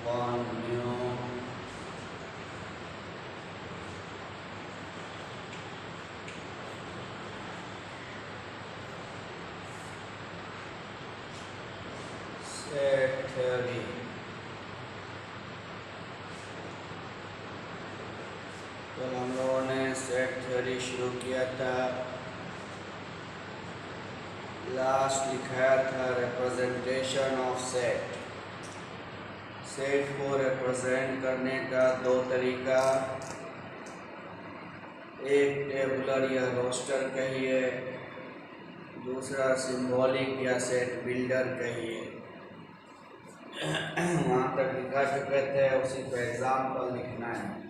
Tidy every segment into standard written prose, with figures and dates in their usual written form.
upon new set theory. तो हम लोगों ने सेट थ्योरी शुरू किया था। लास्ट लिखाया था रिप्रेजेंटेशन ऑफ सेट। सेट को रिप्रेजेंट करने का दो तरीका, एक टेबुलर या रोस्टर कहिए, दूसरा सिंबॉलिक या सेट बिल्डर कहिए। वहाँ तक लिखा चुके थे, उसी को एग्जाम्पल लिखना है।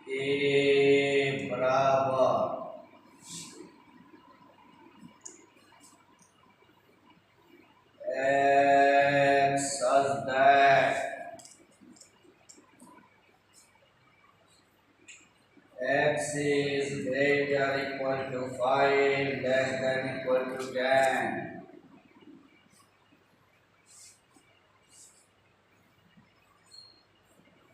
ए बराबर x such that x is greater equal to 5 less than equal to 10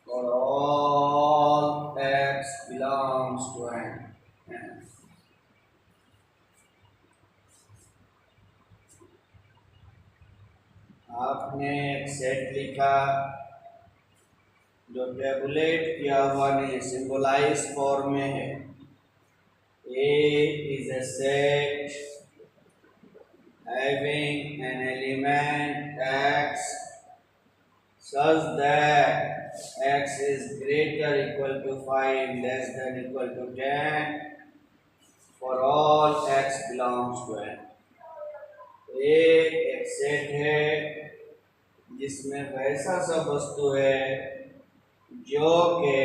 for all x belongs to n. आपने एक सेट लिखा जो टेबुलेट किया हुआ नहीं, सिंबलाइज फॉर्म में है। A is a set having an element x such that x is greater equal to 5 less than equal to 10 for all x belongs to n. एक सेट है जिसमें वैसा सब वस्तु है जो के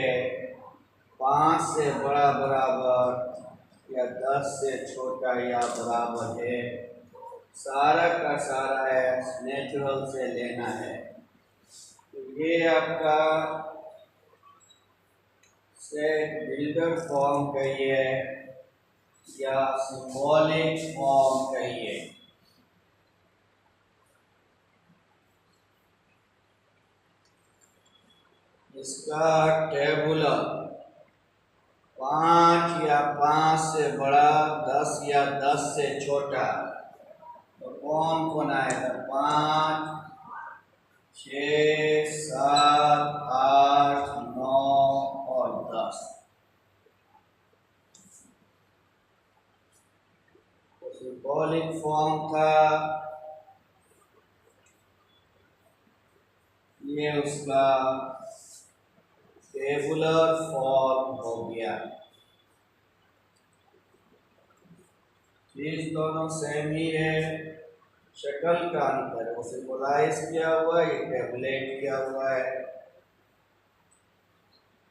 5 से बड़ा बराबर या 10 से छोटा या बराबर है। सारा का सारा एक्स नेचुरल से लेना है। तो ये आपका सेट बिल्डर फॉर्म कहिए या सिंबॉलिक फॉर्म कहिए। इसका टेबुलर 5 या 5 से बड़ा, 10 या 10 से छोटा, तो कौन कौन आएगा? 5, 6, 7, 8, 9 और 10। तो सिंबॉलिक फॉर्म था ये, उसका टेबुलर फॉर्म हो गया। चीज दोनों सेम ही है, शक्ल का अंतर है। वो सिंबलाइज किया हुआ है, ये टेबुलेट किया हुआ है।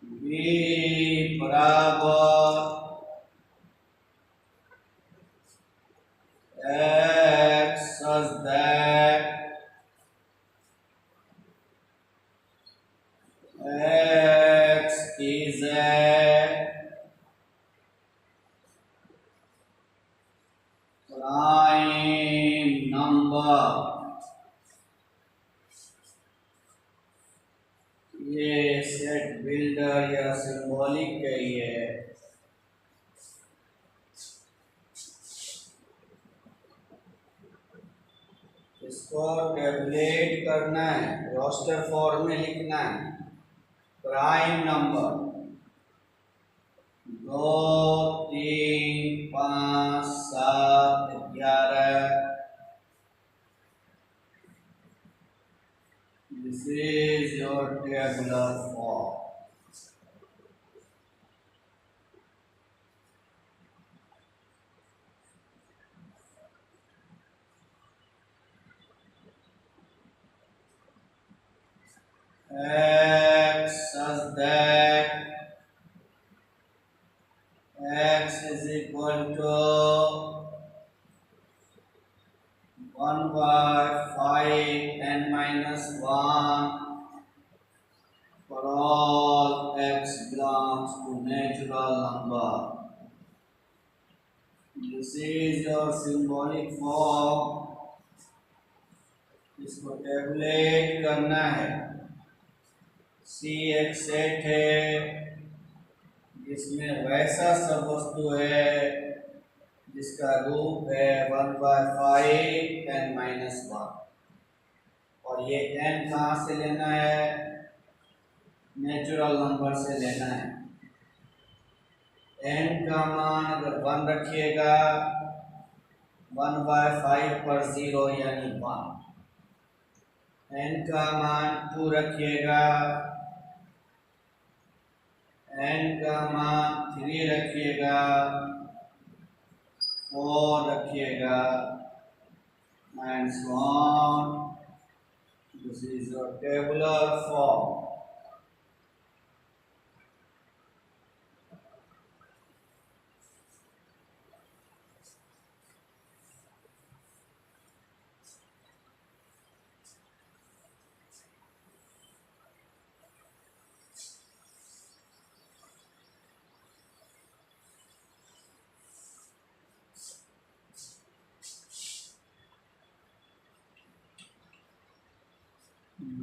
बी बराबर x such that x is a prime number। ये सेट बिल्डर या सिंबॉलिक कहिए। इसको टेबुलेट करना है, रोस्टर फॉर्म में लिखना है। Prime number 2, 3, 5, 7, 11। This is your tabular form। X such that x is equal to 1 by 5 n minus 1 for all x belongs to natural number। This is your symbolic form. इसको tablet करना है। सी एक set है जिसमें वैसा सब वस्तु है जिसका रूप है 1/5 n-1। और ये n कहाँ से लेना है? नेचुरल नंबर से लेना है। n का मान अगर 1 रखिएगा 1/5 पर 0 यानी 1। n का मान 2 रखिएगा, n का मान 3 रखिएगा, 4 रखिएगा, and so on. This is your tabular form.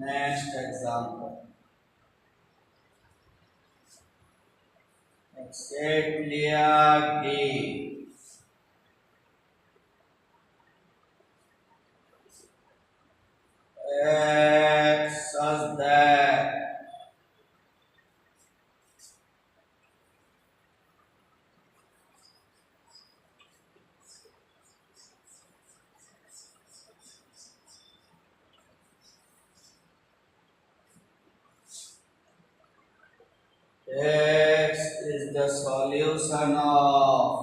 Next example. Exactly D. X such that X is the solution of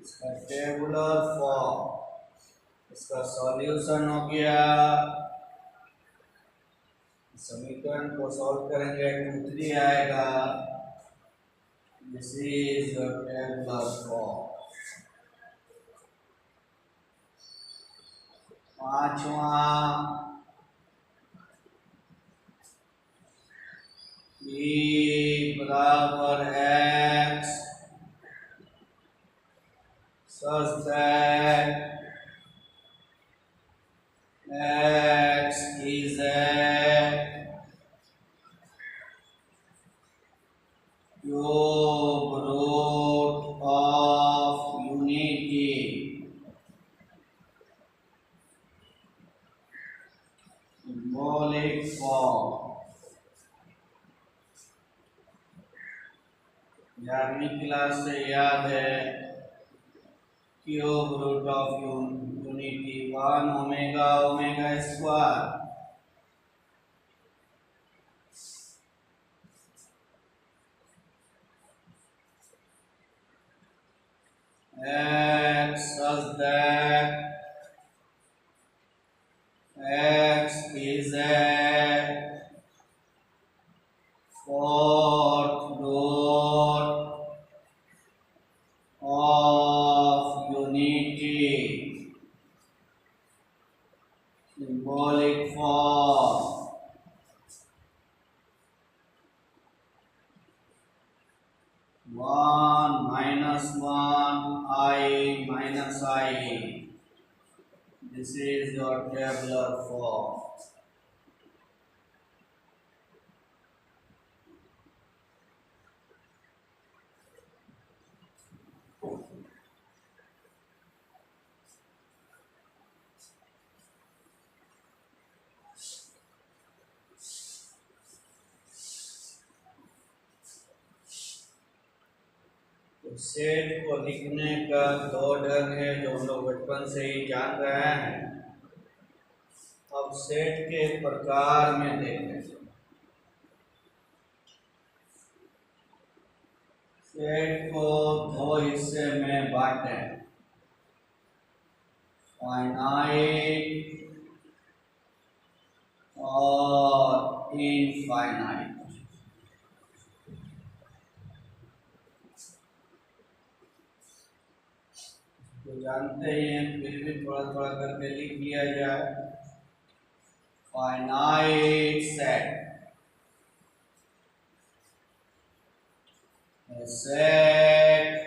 इसका टेबुलर फॉर्म। इसका सॉल्यूशन हो गया, समीकरण को सॉल्व करेंगे 2 3 आएगा। This is your tabular form. पांचवा E बराबर X such that X is a cube root of unity. Symbolic form। 11वीं क्लास से याद है, cube root of unity 1 omega omega square. X such that X is a fourth root of unity। Symbolic form। 1 minus 1 I minus I। This is your tabular form। Set को लिखने का 2 ढंग है जो हम लोग बचपन से ही जान रहे हैं। अब सेट के प्रकार में देखें। सेट को 2 हिस्से में बांटें, फाइनाइट और इनफाइनाइट। तो जानते ही हैं, फिर भी थोड़ा थोड़ा करके लिख लिया जाए। Finite set, a set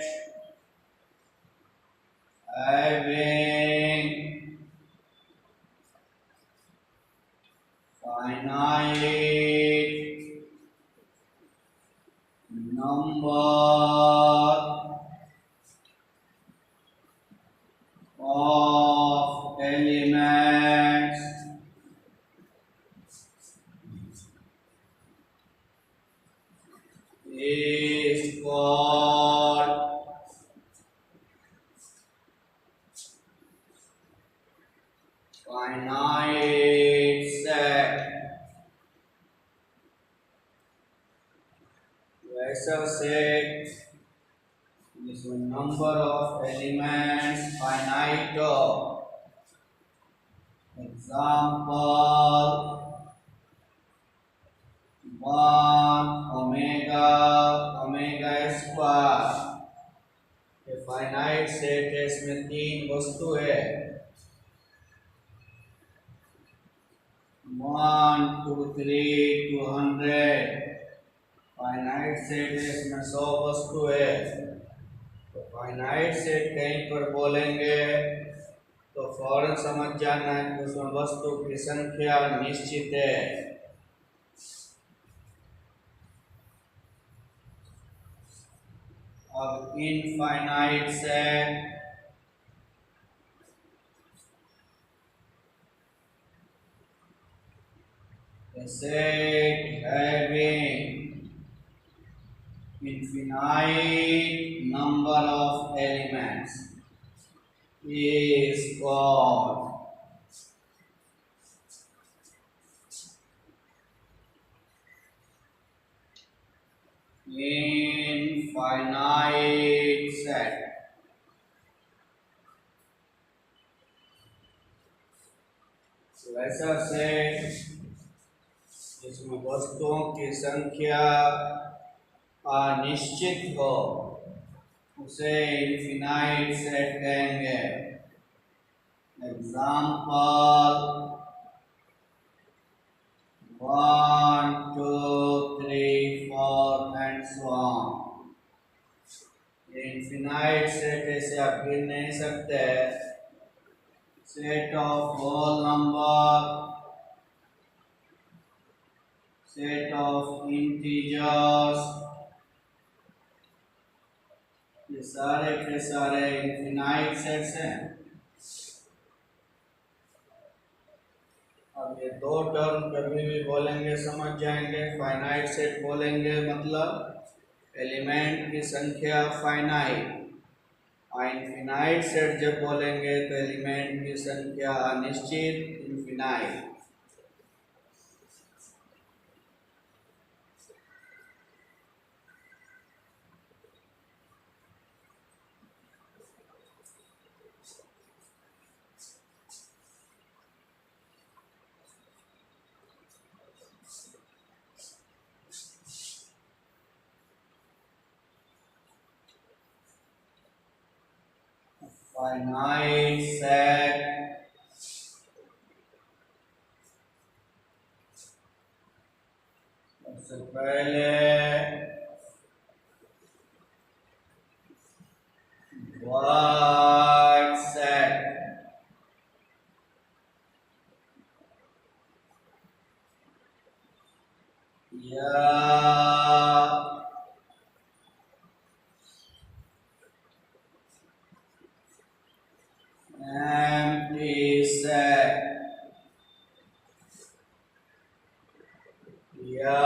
having finite number of elements is called finite set। वैसा सेट जिसमें नंबर ऑफ एलिमेंट्स फाइनाइट हो। एग्जाम्पल 1 ओमेगा ओमेगा स्क्वायर, ये फाइनाइट सेट है, इसमें 3 वस्तु है। 1 2 3 200 फाइनाइट सेट है, इसमें 100 वस्तु है। तो फाइनाइट सेट कहीं पर बोलेंगे तो फौरन समझ जाना है कि उसमें वस्तु की संख्या निश्चित है। अब infinite set, a set having infinite number of elements is called infinite set। ऐसा सेट जिसमें वस्तुओं की संख्या अनिश्चित हो उसे इनफिनाइट सेट कहेंगे। Example 1 2 3 4 and so on. Infinite set ऐसे आप गिन नहीं सकते। Set of whole number, set of integers, ये सारे के सारे इनफिनाइट सेट्स हैं। अब ये दो टर्म कभी भी बोलेंगे समझ जाएंगे। फाइनाइट सेट बोलेंगे मतलब एलिमेंट की संख्या फाइनाइट, और इनफिनाइट सेट जब बोलेंगे तो एलिमेंट की संख्या अनिश्चित, इनफिनाइट। finite set सबसे पहले word set, या empty set, या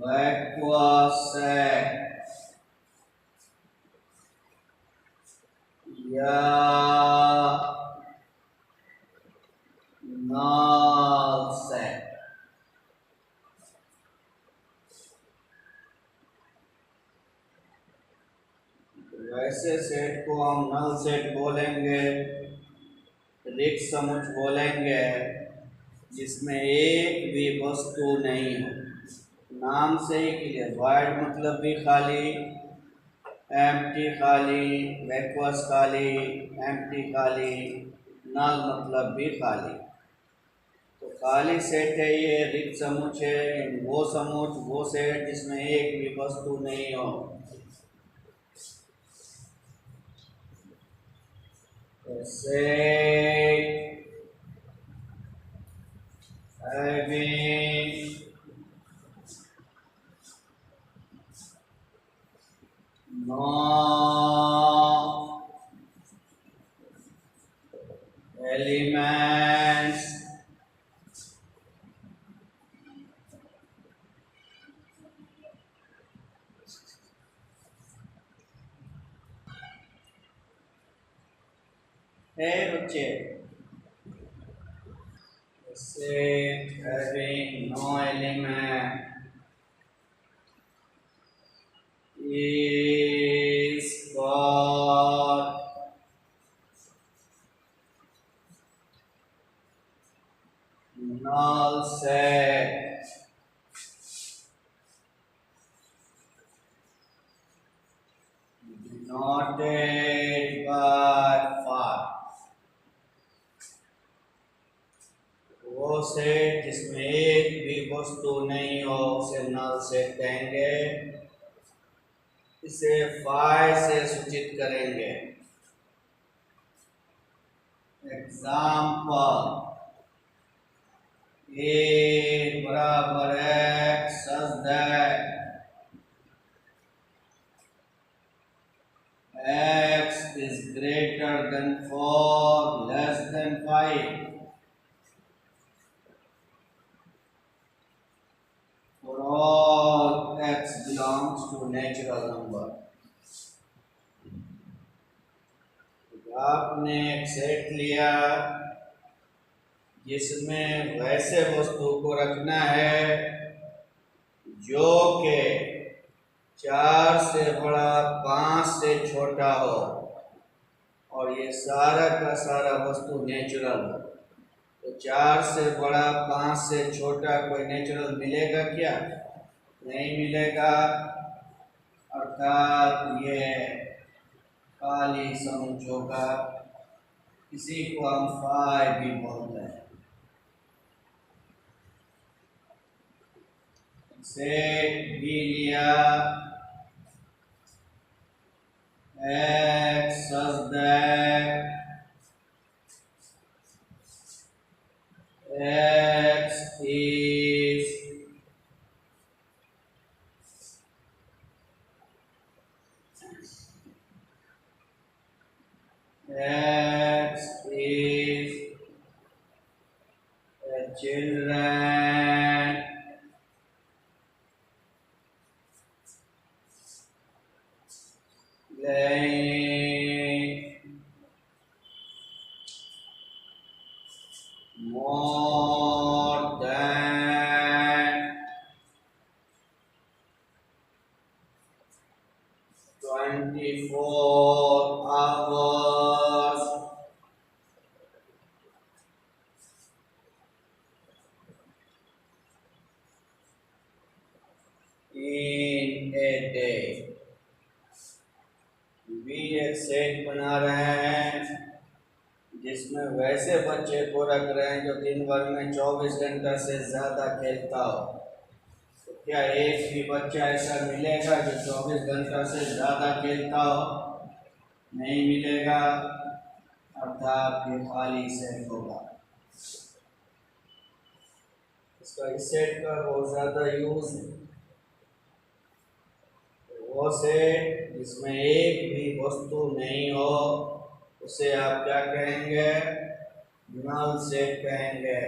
backward set, या null set। वैसे सेट को हम नल सेट बोलेंगे, रिक्त समुच्चय बोलेंगे जिसमें एक भी वस्तु नहीं हो। नाम से ही क्लियर, वाइड मतलब भी खाली, एम्प्टी खाली, वैक्यूअस खाली, एम्प्टी खाली, नल मतलब भी खाली। तो खाली सेट है ये, रिक्त समुच्चय है, वो सेट जिसमें एक भी वस्तु नहीं हो। सेट having no elements है बच्चे। Set having no element is called null set. Denoted by phi. वो सेट जिसमें एक भी वस्तु नहीं हो उसे नल सेट कहेंगे। इसे फाई से सूचित करेंगे। एग्जाम्पल, ए बराबर x such that x is greater than 4 less than 5 for all x belongs to natural number। आपने एक सेट लिया जिसमें वैसे वस्तु को रखना है जो के 4 से बड़ा 5 से छोटा हो और ये सारा का सारा वस्तु नेचुरल हो। तो 4 से बड़ा 5 से छोटा कोई नेचुरल मिलेगा क्या? नहीं मिलेगा, अर्थात ये खाली समुच्चयों का, इसी को हम फाई भी बोलते हैं। सेट बी लिया x such that x is a children playing more than 24 hours in a day। भी एक सेट बना रहे हैं जिसमें वैसे बच्चे को रख रहे हैं जो दिन भर में 24 घंटा से ज़्यादा खेलता हो। तो क्या एक भी बच्चा ऐसा मिलेगा जो 24 घंटा से ज़्यादा खेलता हो? नहीं मिलेगा, अर्थात ये खाली सेट होगा। इसका इस सेट का बहुत ज़्यादा यूज है। वो सेट जिसमें एक भी वस्तु नहीं हो उसे आप क्या कहेंगे? नल सेट कहेंगे।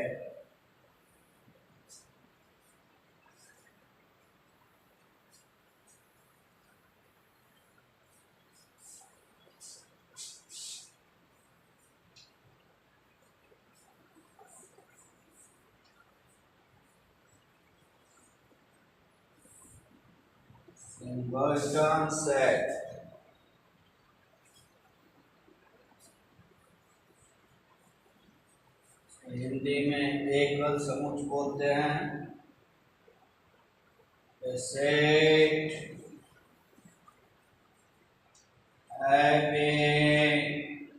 सिंगलटन सेट हिंदी में एकल समुच्चय बोलते हैं। a set having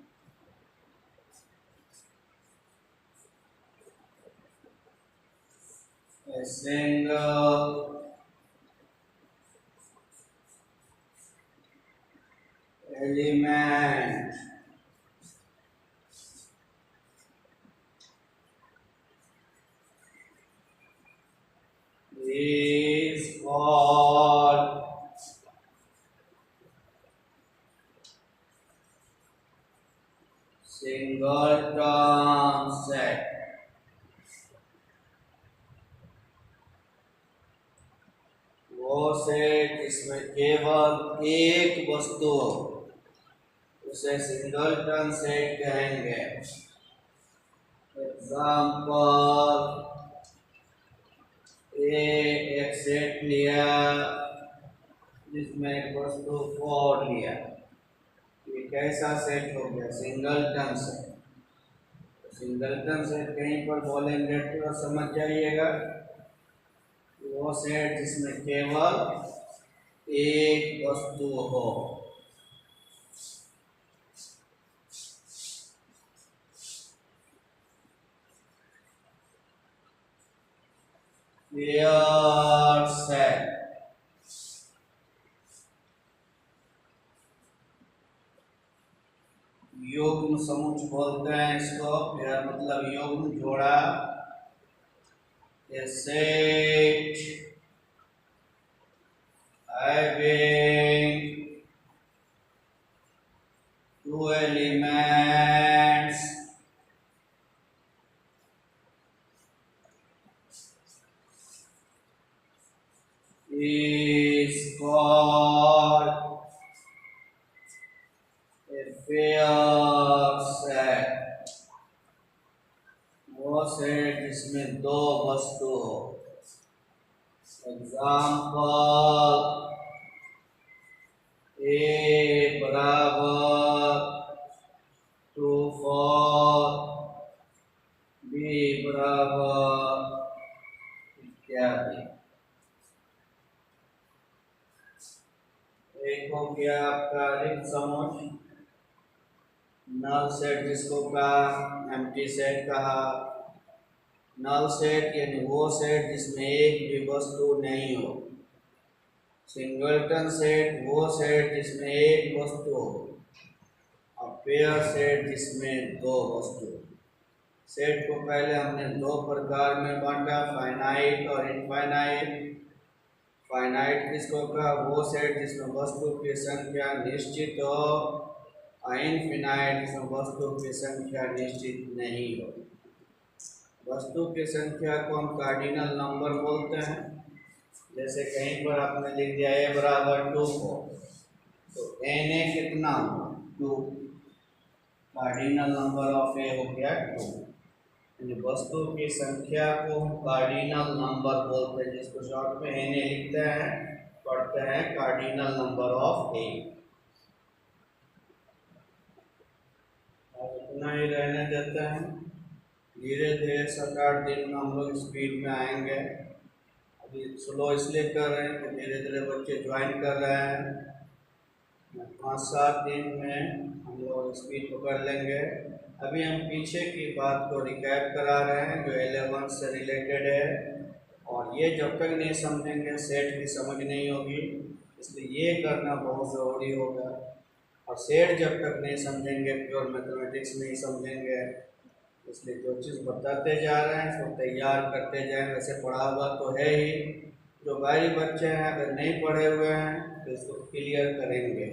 a single element is called singleton set. वो सेट जिसमें केवल एक वस्तु हो उसे सिंगलटन सेट कहेंगे। एग्जाम्पल, एक सेट लिया जिसमें एक वस्तु 4 लिया, ये कैसा सेट हो गया? Singleton set. तो सिंगलटन सेट कहीं पर बोलेंगे तो समझ जाइएगा, वो सेट जिसमें केवल एक वस्तु हो। पेयर सेट, युग्म समुच्च बोलते हैं इसको। पेयर मतलब युग्म, जोड़ा। A set having two elements is called a pair set। वो सेट जिसमें दो वस्तु हो। एग्जाम्पल, ए बराबर 2 4, बी बराबर इत्यादि। एक हो गया आपका रिक्त समुच्चय, नल सेट जिसको कहा, एम्प्टी सेट कहा। नल सेट यानी वो सेट जिसमें एक भी वस्तु नहीं हो। सिंगलटन सेट वो सेट जिसमें एक वस्तु हो। और पेयर सेट जिसमें दो वस्तु। सेट को पहले हमने दो प्रकार में बांटा, फाइनाइट और इनफाइनाइट। फाइनाइट किसको कहा? वो सेट जिसमें वस्तु की संख्या निश्चित हो, और इनफिनाइट जिसमें वस्तु की संख्या निश्चित नहीं हो। वस्तु की संख्या को हम कार्डिनल नंबर बोलते हैं। जैसे कहीं पर आपने लिख दिया a बराबर 2 हो, तो na कितना हुआ? 2। कार्डिनल नंबर ऑफ a हो गया 2। यानी वस्तु की संख्या को हम कार्डिनल नंबर बोलते हैं, जिसको शॉर्ट में na लिखते हैं, पढ़ते हैं कार्डिनल नंबर ऑफ a। इतना ही रहने देते हैं। धीरे धीरे 7-8 दिन में हम लोग स्पीड में आएंगे। अभी स्लो इसलिए कर रहे हैं कि धीरे धीरे बच्चे ज्वाइन कर रहे हैं। 5-7 दिन में हम लोग स्पीड पकड़ लेंगे। अभी हम पीछे की बात को रिकैप करा रहे हैं जो 11 से रिलेटेड है, और ये जब तक नहीं समझेंगे सेट की समझ नहीं होगी, इसलिए ये करना बहुत ज़रूरी होगा। और सेट जब तक नहीं समझेंगे, प्योर मैथमेटिक्स नहीं समझेंगे, इसलिए जो चीज़ बताते जा रहे हैं उसको तैयार करते जाएं। वैसे पढ़ा हुआ तो है ही, जो बाहरी बच्चे हैं अगर नहीं पढ़े हुए हैं तो इसको क्लियर करेंगे।